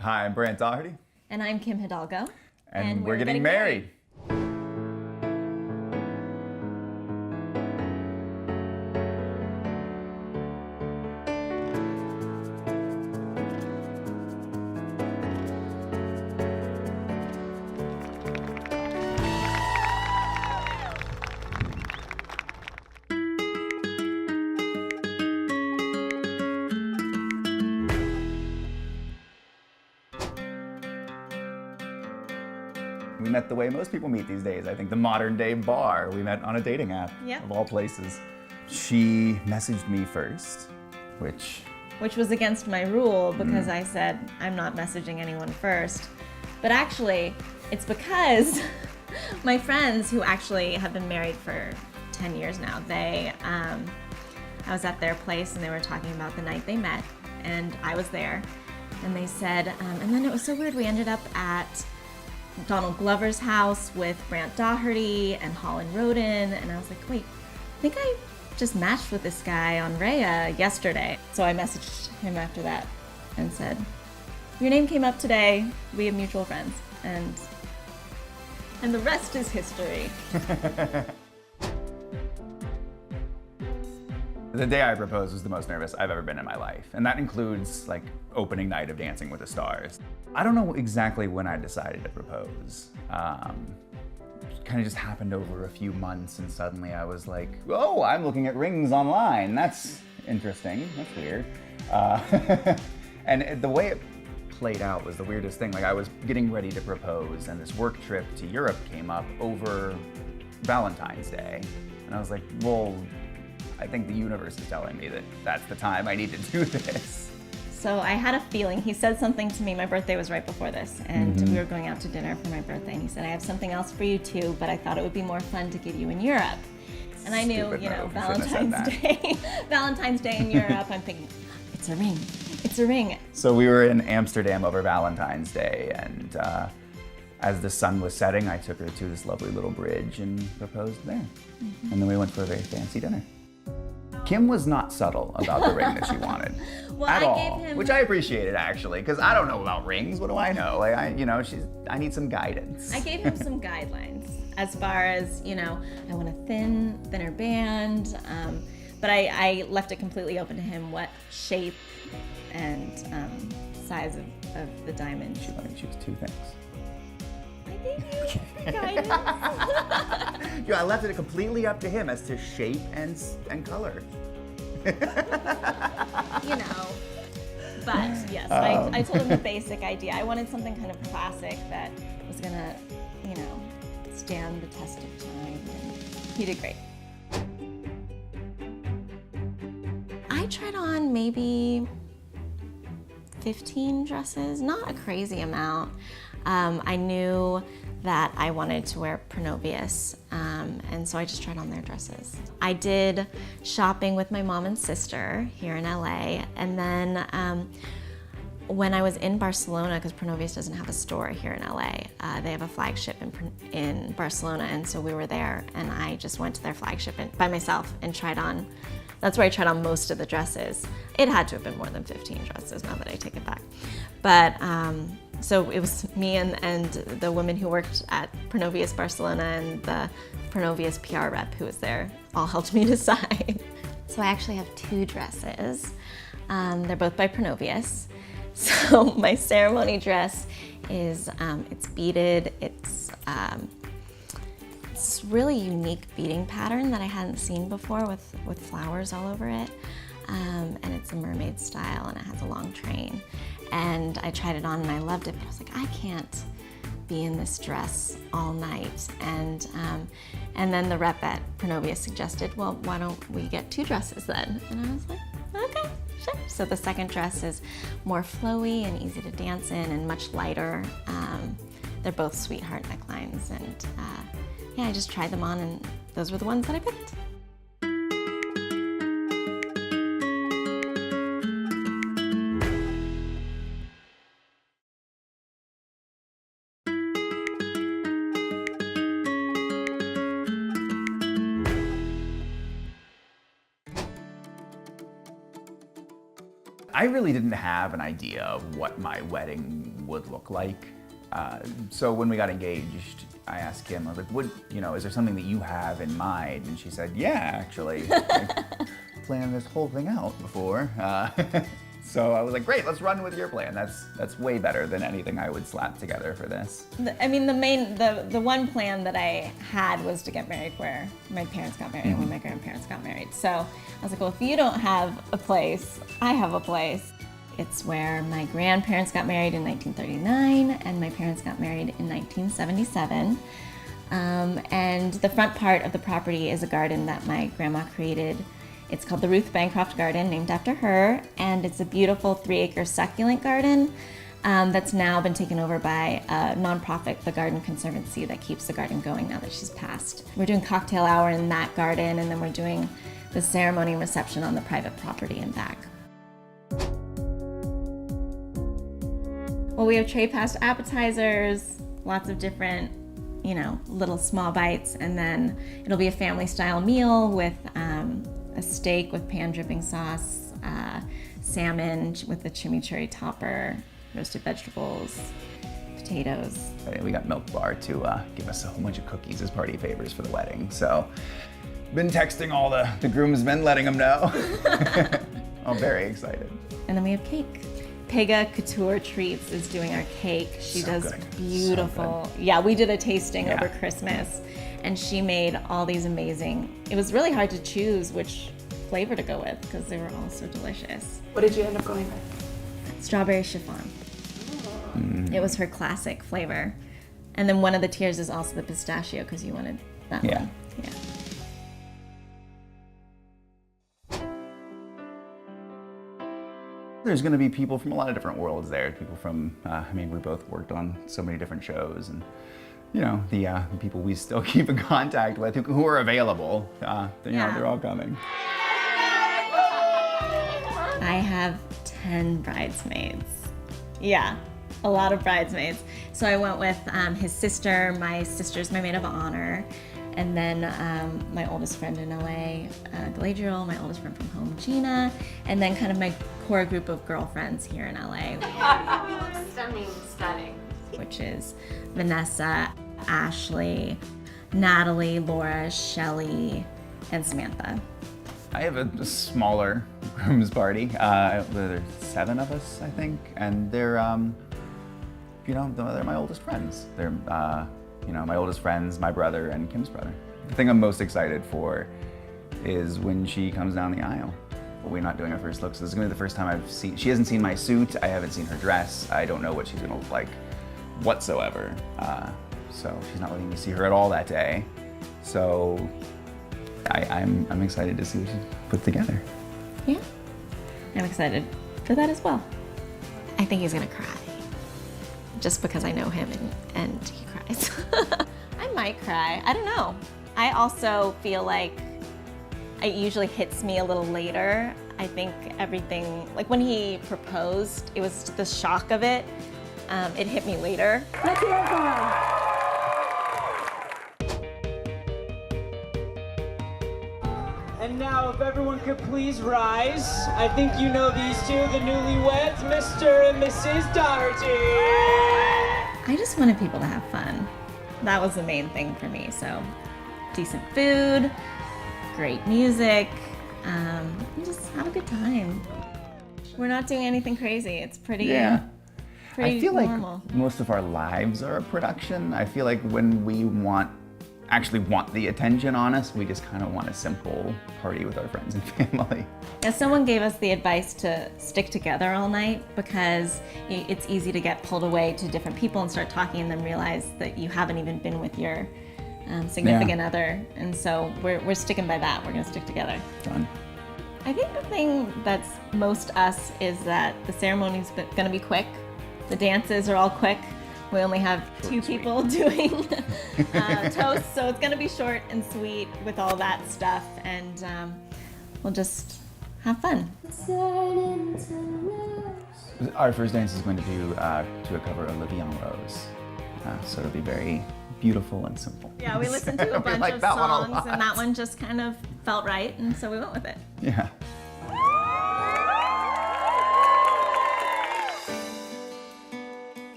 Hi, I'm Brant Daugherty. And I'm Kim Hidalgo. And we're getting married. We met the way most people meet these days. I think the modern day bar. We met on a dating app, of all places. She messaged me first, which was against my rule because I said I'm not messaging anyone first. But actually, it's because my friends who actually have been married for 10 years now, I was at their place and they were talking about the night they met, and I was there. And they said, and then it was so weird, we ended up at Donald Glover's house with Brant Daugherty and Holland Roden, and I was like, wait, I think I just matched with this guy on Rhea yesterday. So I messaged him after that and said, your name came up today, we have mutual friends, and the rest is history. The day I proposed was the most nervous I've ever been in my life. And that includes like opening night of Dancing with the Stars. I don't know exactly when I decided to propose. It kind of just happened over a few months and suddenly I was like, oh, I'm looking at rings online. That's interesting, that's weird. And the way it played out was the weirdest thing. Like I was getting ready to propose and this work trip to Europe came up over Valentine's Day. And I was like, well, I think the universe is telling me that that's the time I need to do this. So I had a feeling. He said something to me. My birthday was right before this, and we were going out to dinner for my birthday, and he said, I have something else for you too, but I thought it would be more fun to give you in Europe. And I knew, Valentine's Day in Europe, I'm thinking, it's a ring, it's a ring. So we were in Amsterdam over Valentine's Day, and as the sun was setting, I took her to this lovely little bridge and proposed there. And then we went for a very fancy dinner. Kim was not subtle about the ring that she wanted at all, which I appreciated actually, because I don't know about rings. What do I know? Like I need some guidance. I gave him some guidelines as far as, I want a thinner band, but I left it completely open to him what shape and size of the diamond. She let me choose two things. I gave you guidance. Yeah, I left it completely up to him as to shape and color. But yes, I told him the basic idea. I wanted something kind of classic that was gonna, stand the test of time, and he did great. I tried on maybe 15 dresses, not a crazy amount. I knew that I wanted to wear Pronovius, and so I just tried on their dresses. I did shopping with my mom and sister here in LA, and then when I was in Barcelona, because Pronovius doesn't have a store here in LA, they have a flagship in Barcelona, and so we were there, and I just went to their flagship by myself and tried on. That's where I tried on most of the dresses. It had to have been more than 15 dresses, now that I take it back. But so it was me and the woman who worked at Pronovius Barcelona and the Pronovius PR rep who was there all helped me decide. So I actually have two dresses. They're both by Pronovius. So my ceremony dress is, it's beaded, it's really unique beading pattern that I hadn't seen before with flowers all over it. And it's a mermaid style and it has a long train. And I tried it on and I loved it, but I was like, I can't be in this dress all night. And then the rep at Pronovius suggested, well, why don't we get two dresses then? And I was like, okay, sure. So the second dress is more flowy and easy to dance in and much lighter. They're both sweetheart necklines, and yeah, I just tried them on and those were the ones that I picked. I really didn't have an idea of what my wedding would look like. So when we got engaged, I asked Kim, I was like, is there something that you have in mind? And she said, yeah, actually. I planned this whole thing out before. So I was like, great, let's run with your plan. That's way better than anything I would slap together for this. The one plan that I had was to get married where my parents got married and where my grandparents got married. So I was like, well, if you don't have a place, I have a place. It's where my grandparents got married in 1939 and my parents got married in 1977. And the front part of the property is a garden that my grandma created. It's called the Ruth Bancroft Garden, named after her, and it's a beautiful 3-acre succulent garden that's now been taken over by a nonprofit, the Garden Conservancy, that keeps the garden going now that she's passed. We're doing cocktail hour in that garden, and then we're doing the ceremony and reception on the private property in back. Well, we have tray passed appetizers, lots of different, little small bites, and then it'll be a family style meal with a steak with pan dripping sauce, salmon with the chimichurri topper, roasted vegetables, potatoes. We got Milk Bar to give us a whole bunch of cookies as party favors for the wedding. So, been texting all the groomsmen, letting them know. I'm very excited. And then we have cake. Pega Couture Treats is doing our cake. She does good. beautiful. So good. Yeah, we did a tasting over Yeah. Christmas, and she made all these amazing. It was really hard to choose which flavor to go with because they were all so delicious. What did you end up going with? Strawberry chiffon. It was her classic flavor. And then one of the tiers is also the pistachio because you wanted that Yeah. one. Yeah. There's going to be people from a lot of different worlds there. People from, we both worked on so many different shows, and the people we still keep in contact with who are available. They're all coming. I have 10 bridesmaids. Yeah, a lot of bridesmaids. So I went with his sister, my sister's my maid of honor, and then my oldest friend in LA, Galadriel, my oldest friend from home, Gina, and then kind of my core group of girlfriends here in LA. You look stunning. Which is Vanessa, Ashley, Natalie, Laura, Shelly, and Samantha. I have a smaller groom's party. There's 7 of us, I think, and they're my oldest friends. They're my oldest friends, my brother, and Kim's brother. The thing I'm most excited for is when she comes down the aisle. We're not doing our first look, so this is gonna be the first time she hasn't seen my suit, I haven't seen her dress, I don't know what she's gonna look like whatsoever. So she's not letting me see her at all that day. So I'm excited to see what she put together. Yeah, I'm excited for that as well. I think he's gonna cry, just because I know him and he cries. I might cry, I don't know. I also feel like it usually hits me a little later. I think everything, like when he proposed, it was the shock of it. It hit me later. Let's hear it for him. And now, if everyone could please rise, I think you know these two, the newlyweds, Mr. and Mrs. Daugherty. I just wanted people to have fun. That was the main thing for me. So, decent food, great music, just have a good time. We're not doing anything crazy. It's pretty I feel normal. like most of our lives are a production. I feel like when we actually want the attention on us, we just kind of want a simple party with our friends and family. Yeah, someone gave us the advice to stick together all night because it's easy to get pulled away to different people and start talking and then realize that you haven't even been with your significant other. And so we're sticking by that. We're gonna stick together. Fun. I think the thing that's most us is that the ceremony's gonna be quick. The dances are all quick. We only have 2 people doing toasts, so it's gonna be short and sweet with all that stuff, and we'll just have fun. Our first dance is going to be to a cover of La Vie en Rose, so it'll be very beautiful and simple. Yeah, we listened to a bunch like of that one a songs, lot. and that one just kind of felt right, and so we went with it. Yeah.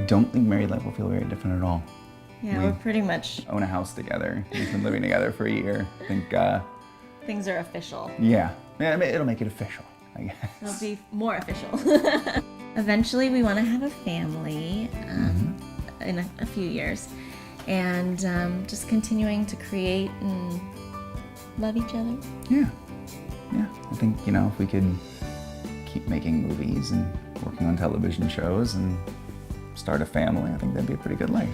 don't think married life will feel very different at all. Yeah, we're pretty much, Own a house together. We've been living together for a year. I think, things are official. yeah, I mean, it'll make it official, I guess. It'll be more official. Eventually, we want to have a family in a few years, and just continuing to create and love each other. Yeah. I think, if we could keep making movies and working on television shows and start a family, I think that'd be a pretty good life.